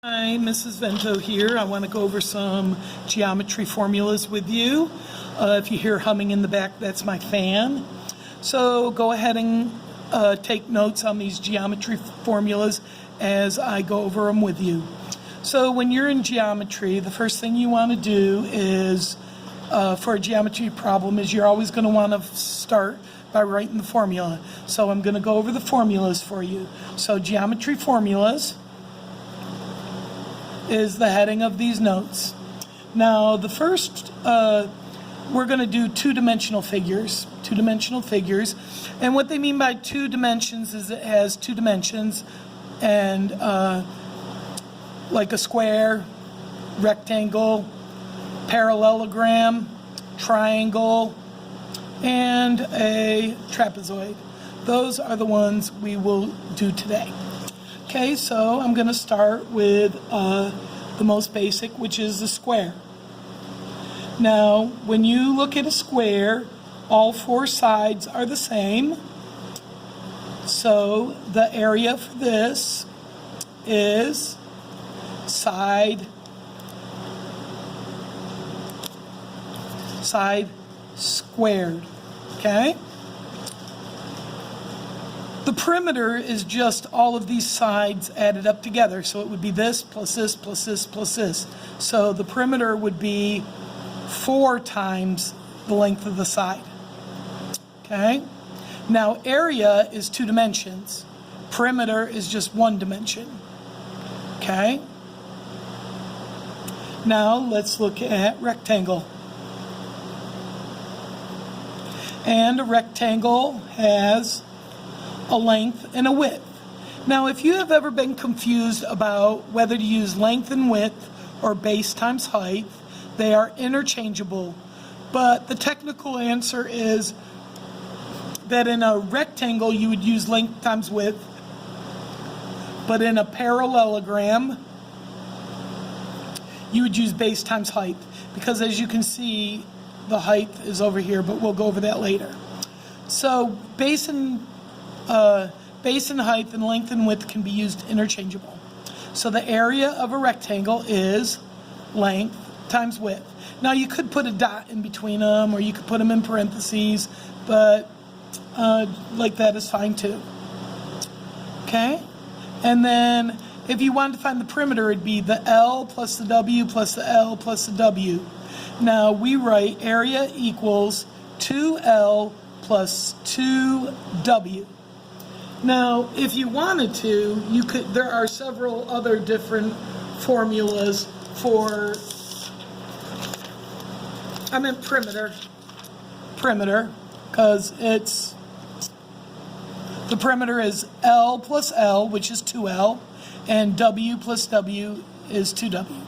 Hi, Mrs. Vento here. I want to go over some geometry formulas with you. If you hear humming in the back, that's my fan. So go ahead and take notes on these geometry formulas as I go over them with you. So when you're in geometry, the first thing you want to do is, for a geometry problem, is you're always going to want to start by writing the formula. So I'm going to go over the formulas for you. So geometry formulas is the heading of these notes. Now the first, we're going to do two-dimensional figures. And what they mean by two dimensions is it has two dimensions, and like a square, rectangle, parallelogram, triangle, and a trapezoid. Those are the ones we will do today. Okay, so I'm going to start with the most basic, which is the square. Now, when you look at a square, all four sides are the same. So the area for this is side squared, okay? The perimeter is just all of these sides added up together. So it would be this plus this plus this plus this. So the perimeter would be 4 times the length of the side. Okay? Now area is 2 dimensions. Perimeter is just 1 dimension. Okay? Now let's look at rectangle. And a rectangle has a length and a width. Now, if you have ever been confused about whether to use length and width or base times height, they are interchangeable. But the technical answer is that in a rectangle you would use length times width, but in a parallelogram you would use base times height, because as you can see, the height is over here, but we'll go over that later. So base and height and length and width can be used interchangeable. So the area of a rectangle is length times width. Now you could put a dot in between them, or you could put them in parentheses, but like that is fine too. Okay? And then if you wanted to find the perimeter, it'd be the L plus the W plus the L plus the W. Now we write area equals 2L plus 2W. Now, if you wanted to, you could. There are several other different formulas for. I meant perimeter, because it's the perimeter is L plus L, which is 2L, and W plus W is 2W.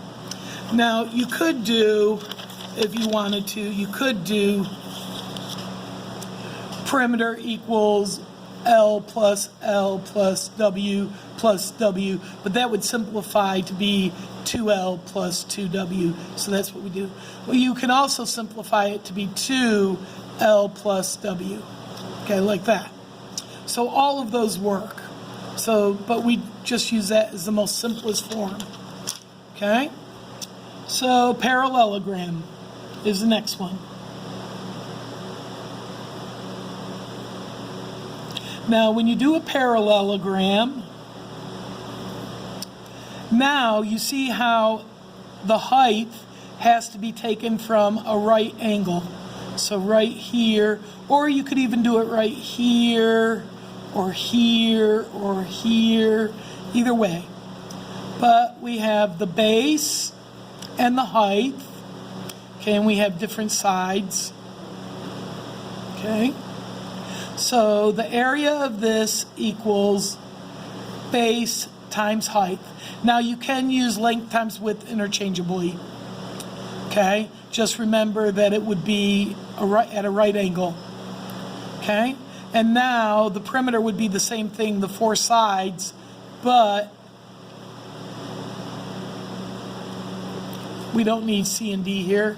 Now, you could do, if you wanted to, you could do perimeter equals L plus W, but that would simplify to be 2L plus 2W, so that's what we do. Well, you can also simplify it to be 2L plus W, okay, like that. So all of those work. So, but we just use that as the most simplest form, okay? So parallelogram is the next one. Now, when you do a parallelogram, now you see how the height has to be taken from a right angle. So right here, or you could even do it right here, or here, or here, either way. But we have the base and the height, okay, and we have different sides, okay? So the area of this equals base times height. Now you can use length times width interchangeably. Okay? Just remember that it would be at a right angle. Okay? And now the perimeter would be the same thing, the 4 sides, but we don't need C and D here,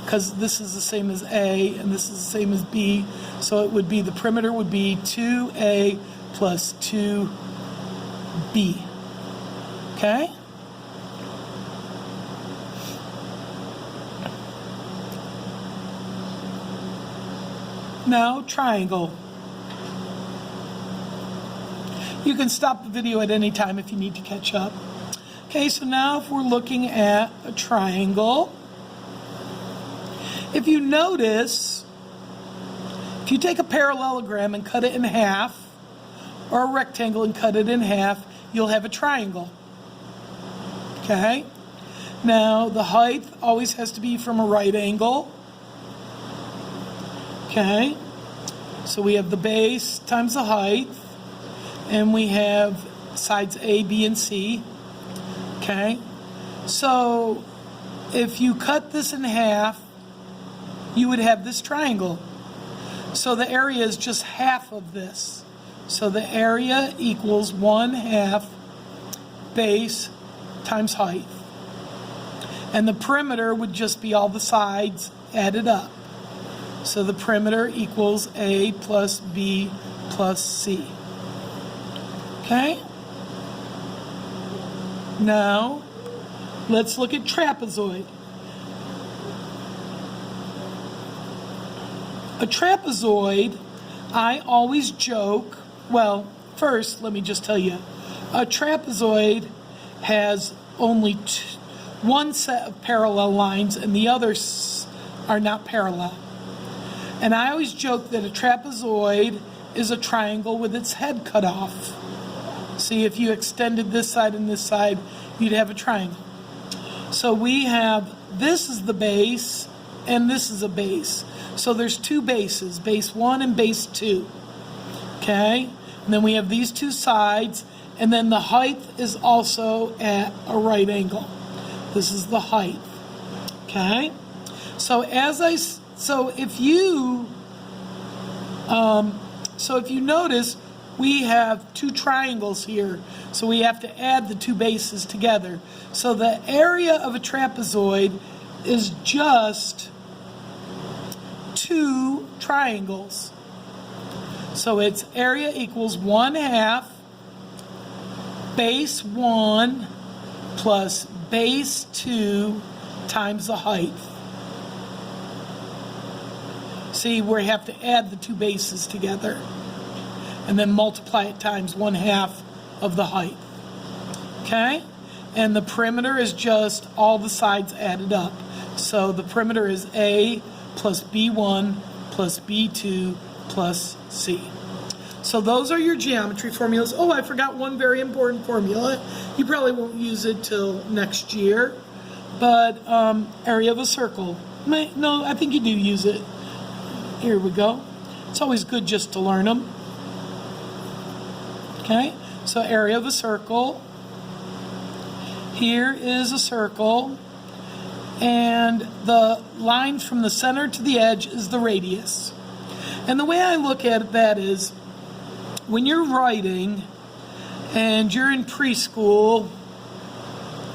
because this is the same as A and this is the same as B. So it would be, the perimeter would be 2A plus 2B. Okay? Now, triangle. You can stop the video at any time if you need to catch up. Okay, so now if we're looking at a triangle, if you notice, if you take a parallelogram and cut it in half, or a rectangle and cut it in half, you'll have a triangle. Okay? Now, the height always has to be from a right angle. Okay? So we have the base times the height, and we have sides A, B, and C. Okay? So, if you cut this in half, you would have this triangle. So the area is just half of this. So the area equals 1/2 base times height. And the perimeter would just be all the sides added up. So the perimeter equals A plus B plus C. Okay? Now, let's look at trapezoid. A trapezoid, I always joke, well, first, let me just tell you, a trapezoid has only one set of parallel lines and the others are not parallel. And I always joke that a trapezoid is a triangle with its head cut off. See, if you extended this side and this side, you'd have a triangle. So we have, this is the base, and this is a base. So there's two bases, base 1 and base 2. Okay? And then we have these two sides, and then the height is also at a right angle. This is the height. Okay? So if you notice, we have two triangles here, so we have to add the two bases together. So the area of a trapezoid is just two triangles. So its area equals 1/2 base 1 plus base 2 times the height. See, we have to add the two bases together and then multiply it times 1/2 of the height. Okay? And the perimeter is just all the sides added up. So the perimeter is A plus B1 plus B2 plus C. So those are your geometry formulas. Oh, I forgot one very important formula. You probably won't use it till next year. But area of a circle. No, I think you do use it. Here we go. It's always good just to learn them. Okay, so area of a circle. Here is a circle. And the line from the center to the edge is the radius. And the way I look at that is, when you're writing and you're in preschool,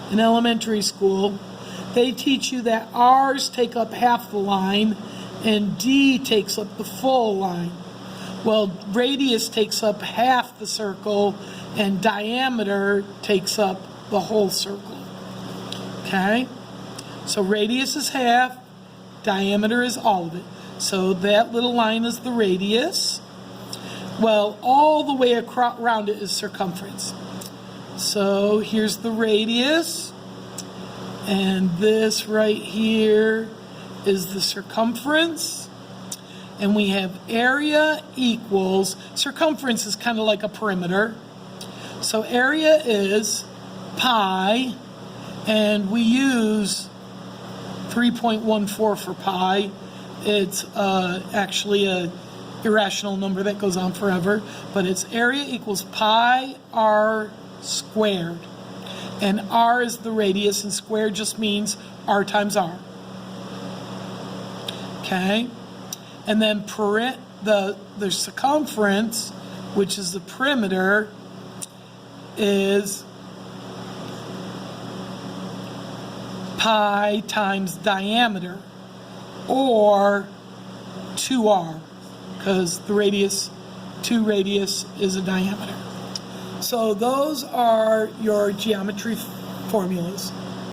in elementary school, they teach you that R's take up half the line and D takes up the full line. Well, radius takes up half the circle and diameter takes up the whole circle. Okay? So radius is half, diameter is all of it. So that little line is the radius. Well, all the way around it is circumference. So here's the radius, and this right here is the circumference. And we have area equals, circumference is kind of like a perimeter. So area is pi, and we use 3.14 for pi. It's actually a irrational number that goes on forever, but it's area equals pi r squared. And r is the radius, and squared just means r times r. Okay? And then the circumference, which is the perimeter, is pi times diameter, or 2r, because the radius, 2 radius is a diameter. So those are your geometry formulas.